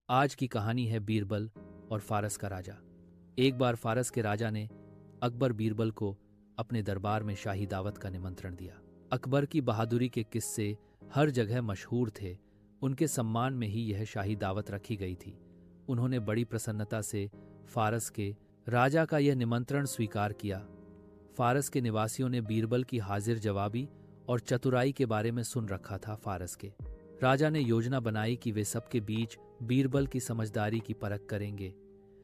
आज की कहानी है बीरबल और फारस का राजा। एक बार फारस के राजा ने अकबर बीरबल को अपने दरबार में शाही दावत का निमंत्रण दिया। अकबर की बहादुरी के किस्से हर जगह मशहूर थे। उनके सम्मान में ही यह शाही दावत रखी गई थी। उन्होंने बड़ी प्रसन्नता से फारस के राजा का यह निमंत्रण स्वीकार किया। फारस के निवासियों ने बीरबल की हाजिर जवाबी और चतुराई के बारे में सुन रखा था। फारस के राजा ने योजना बनाई कि वे सबके बीच बीरबल की समझदारी की परख करेंगे।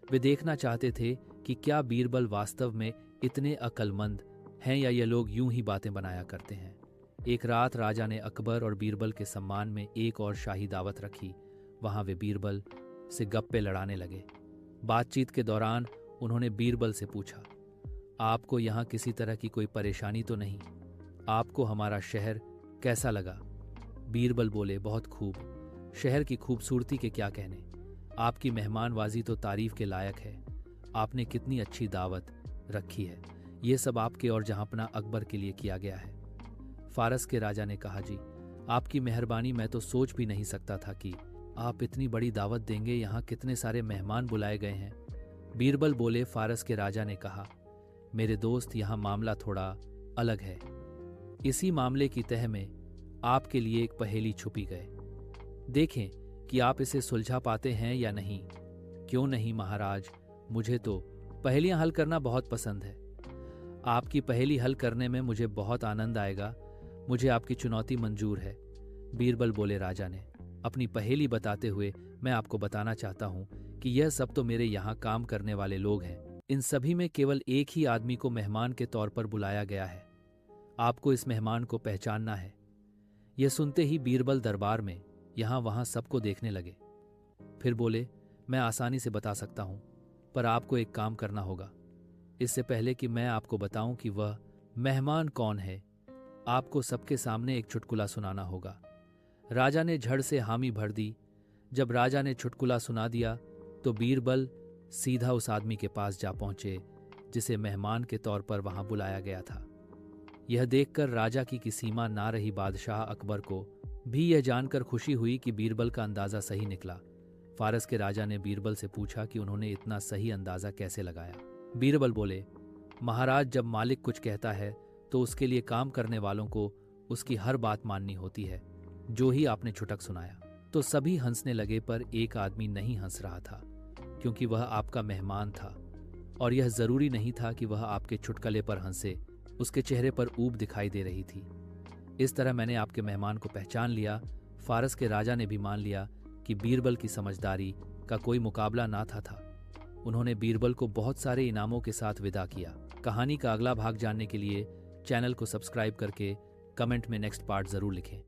वे देखना चाहते थे कि क्या बीरबल वास्तव में इतने अक्लमंद हैं या ये लोग यूं ही बातें बनाया करते हैं। एक रात राजा ने अकबर और बीरबल के सम्मान में एक और शाही दावत रखी। वहां वे बीरबल से गप्पे लड़ाने लगे। बातचीत के दौरान उन्होंने बीरबल से पूछा, आपको यहाँ किसी तरह की कोई परेशानी तो नहीं? आपको हमारा शहर कैसा लगा? बीरबल बोले, बहुत खूब। शहर की खूबसूरती के क्या कहने। आपकी मेहमानवाजी तो तारीफ के लायक है। आपने कितनी अच्छी दावत रखी है। ये सब आपके और जहांपना अकबर के लिए किया गया है। फारस के राजा ने कहा, जी आपकी मेहरबानी, मैं तो सोच भी नहीं सकता था कि आप इतनी बड़ी दावत देंगे। यहाँ कितने सारे मेहमान बुलाए गए हैं। बीरबल बोले, फारस के राजा ने कहा, मेरे दोस्त, यहाँ मामला थोड़ा अलग है। इसी मामले की तह में आपके लिए एक पहेली छुपी गए। देखें कि आप इसे सुलझा पाते हैं या नहीं। क्यों नहीं महाराज, मुझे तो पहेलियां हल करना बहुत पसंद है। आपकी पहेली हल करने में मुझे बहुत आनंद आएगा। मुझे आपकी चुनौती मंजूर है। बीरबल बोले, राजा ने अपनी पहेली बताते हुए, मैं आपको बताना चाहता हूं कि यह सब तो मेरे यहाँ काम करने वाले लोग हैं। इन सभी में केवल एक ही आदमी को मेहमान के तौर पर बुलाया गया है। आपको इस मेहमान को पहचानना है। यह सुनते ही बीरबल दरबार में यहां वहां सबको देखने लगे। फिर बोले, मैं आसानी से बता सकता हूं, पर आपको एक काम करना होगा। इससे पहले कि मैं आपको बताऊं कि वह मेहमान कौन है, आपको सबके सामने एक चुटकुला सुनाना होगा। राजा ने झड़ से हामी भर दी। जब राजा ने चुटकुला सुना दिया तो बीरबल सीधा उस आदमी के पास जा पहुंचे जिसे मेहमान के तौर पर वहां बुलाया गया था। यह देखकर राजा की सीमा ना रही। बादशाह अकबर को भी यह जानकर खुशी हुई कि बीरबल का अंदाजा सही निकला। फारस के राजा ने बीरबल से पूछा कि उन्होंने इतना सही अंदाजा कैसे लगाया। बीरबल बोले, महाराज, जब मालिक कुछ कहता है तो उसके लिए काम करने वालों को उसकी हर बात माननी होती है। जो ही आपने छुटक सुनाया तो सभी हंसने लगे, पर एक आदमी नहीं हंस रहा था क्योंकि वह आपका मेहमान था और यह जरूरी नहीं था कि वह आपके चुटकुले पर हंसे। उसके चेहरे पर ऊब दिखाई दे रही थी। इस तरह मैंने आपके मेहमान को पहचान लिया। फारस के राजा ने भी मान लिया कि बीरबल की समझदारी का कोई मुकाबला ना था। उन्होंने बीरबल को बहुत सारे इनामों के साथ विदा किया। कहानी का अगला भाग जानने के लिए चैनल को सब्सक्राइब करके कमेंट में नेक्स्ट पार्ट जरूर लिखें।